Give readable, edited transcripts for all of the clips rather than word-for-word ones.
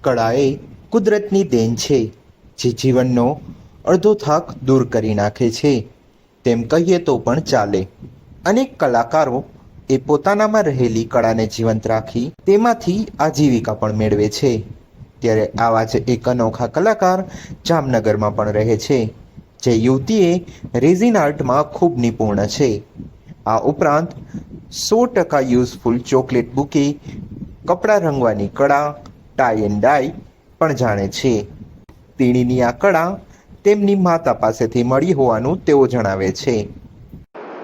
કળા એ કુદરતની દેન છે જે જીવનનો અડધો થાક દૂર કરી નાખે છે તેમ કહીએ તો પણ ચાલે. અનેક કલાકારો એ પોતાનામાં રહેલી કળાને જીવંત રાખી તેમાંથી આજીવિકા પણ મેળવે છે. ત્યારે આવા જ એક અનોખા કલાકાર જામનગરમાં પણ રહે છે, જે યુવતીએ રેઝિન આર્ટમાં ખૂબ નિપુણ છે. આ ઉપરાંત 100% યુઝફુલ ચોકલેટ બુકે, કપડાં રંગવાની કળા, ટાઈ એન્ડ ડાય પણ જાણે છે. તેણીની આ કળા તેમની માતા પાસેથી મળી હોવાનું તેઓ જણાવે છે.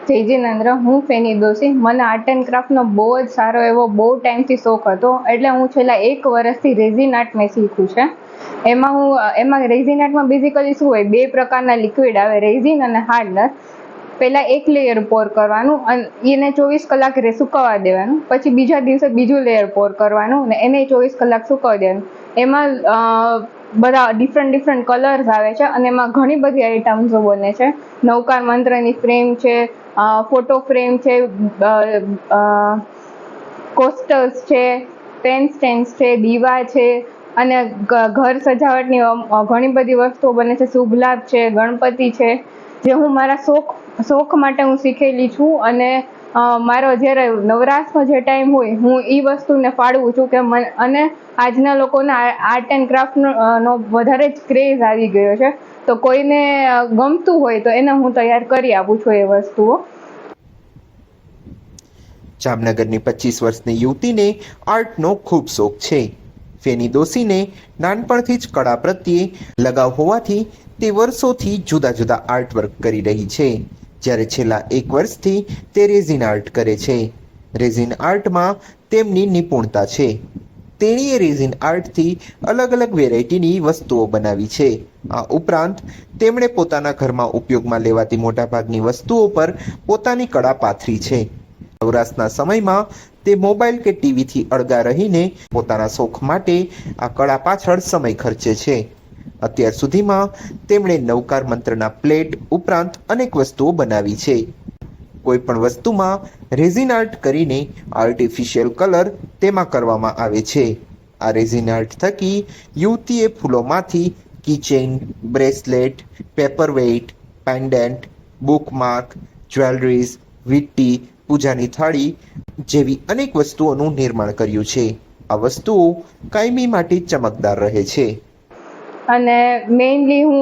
જય જિનેન્દ્ર, હું ફેની દોશી. મને આર્ટ એન્ડ ક્રાફ્ટનો બહુ જ સારો એવો બહુ ટાઈમથી શોખ હતો, એટલે હું છેલ્લા 1 વર્ષથી રેઝિન આર્ટ મેં શીખ્યું છે. એમાં રેઝિન આર્ટમાં બેઝિકલી શું હોય, 2 પ્રકારના લિક્વિડ આવે, રેઝિન અને હાર્ડનર. પહેલાં એક લેયર પોર કરવાનું અને એને 24 કલાક સુકવવા દેવાનું, પછી બીજા દિવસે બીજું લેયર પોર કરવાનું અને એને 24 કલાક સુકવવા દેવાનું. એમાં બધા ડિફરન્ટ કલર્સ આવે છે અને એમાં ઘણી બધી આઇટમ્સો બને છે. નવકાર મંત્રની ફ્રેમ છે, ફોટો ફ્રેમ છે, કોસ્ટર્સ છે, પેન સ્ટેન્ડ્સ છે, દીવા છે અને ઘર સજાવટની ઘણી બધી વસ્તુઓ બને છે. શુભ લાભ છે, ગણપતિ છે, જે હું મારા શોખ માટે હું શીખેલી છું. અને મારો જ્યારે નવરાશનો જે ટાઈમ હોય, હું એ વસ્તુને ફાળવું છું કે અને આજના લોકોને આર્ટ એન્ડ ક્રાફ્ટનો વધારે જ ક્રેઝ આવી ગયો છે, તો કોઈને ગમતું હોય તો એને હું તૈયાર કરી આપું છું એ વસ્તુઓ. જામનગરની 25 વર્ષની યુવતીને આર્ટનો ખૂબ શોખ છે. ફેની દોશીને નાનપણથી જ કળા પ્રત્યે લગાવ હોવાથી તે વર્ષોથી જુદા જુદા આર્ટવર્ક કરી રહી છે, જ્યારે છેલ્લા 1 વર્ષથી તે રેઝિન આર્ટ કરે છે. રેઝિન આર્ટમાં તેમની નિપુણતા છે. તેણીએ રેઝિન આર્ટથી અલગ અલગ વેરાયટીની વસ્તુઓ બનાવી છે. આ ઉપરાંત તેમણે પોતાના ઘરમાં ઉપયોગમાં લેવાતી મોટાભાગની વસ્તુઓ પર પોતાની કળા પાથરી છે. નવરાશના સમયમાં તે મોબાઈલ કે ટીવીથી અળગા રહીને પોતાના શોખ માટે આ કળા પાછળ સમય ખર્ચે છે. અત્યાર સુધીમાં તેમણે નવકાર મંત્રના પ્લેટ ઉપરાંત અનેક વસ્તુઓ બનાવી છે. કોઈ પણ વસ્તુમાં રેઝિન આર્ટ કરીને આર્ટિફિશિયલ કલર તેમાં કરવામાં આવે છે. આ રેઝિન આર્ટ થકી યુવતીએ ફૂલોમાંથી keychain, bracelet, paperweight, pendant, bookmark, jewelleries, વીંટી, પૂજાની થાળી જેવી અનેક વસ્તુઓનું નિર્માણ કર્યું છે. આ વસ્તુઓ કાયમી માટે ચમકદાર રહે છે. અને મેઇનલી હું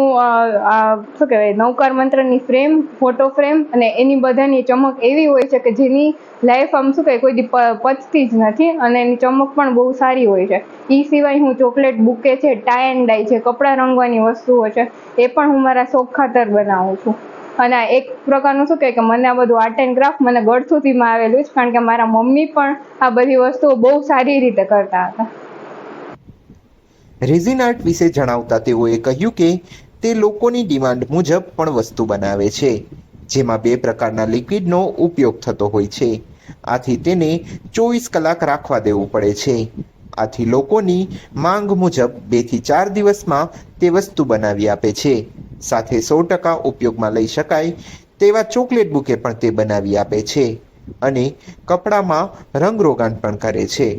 શું કહેવાય, નવકાર મંત્રની ફ્રેમ, ફોટો ફ્રેમ અને એની બધાની ચમક એવી હોય છે કે જેની લાઈફ શું કહેવાય કોઈ દી પચતી જ નથી અને એની ચમક પણ બહુ સારી હોય છે. એ સિવાય હું ચોકલેટ બુકે છે, ટાઈ એન્ડ ડાય છે, કપડાં રંગવાની વસ્તુઓ છે, એ પણ હું મારા શોખ ખાતર બનાવું છું. અને એક પ્રકારનું શું કહે કે મને આ બધું આર્ટ એન્ડ ક્રાફ્ટ મને ગળથુથીમાં આવેલું છે, કારણ કે મારા મમ્મી પણ આ બધી વસ્તુઓ બહુ સારી રીતે કરતા હતા. રેઝિન આર્ટ વિશે જણાવતા તેઓએ કહ્યું કે તે લોકોની ડિમાન્ડ મુજબ પણ વસ્તુ બનાવે છે, જેમાં 2 પ્રકારના લિક્વિડનો ઉપયોગ થતો હોય છે. આથી તેને 24 કલાક રાખવા દેવું પડે છે. આથી લોકોની માંગ મુજબ 2 થી 4 દિવસમાં તે વસ્તુ બનાવી આપે છે. સાથે 100% ઉપયોગમાં લઈ શકાય તેવા ચોકલેટ બુકે પણ તે બનાવી આપે છે અને કપડામાં રંગરોગાન પણ કરે છે.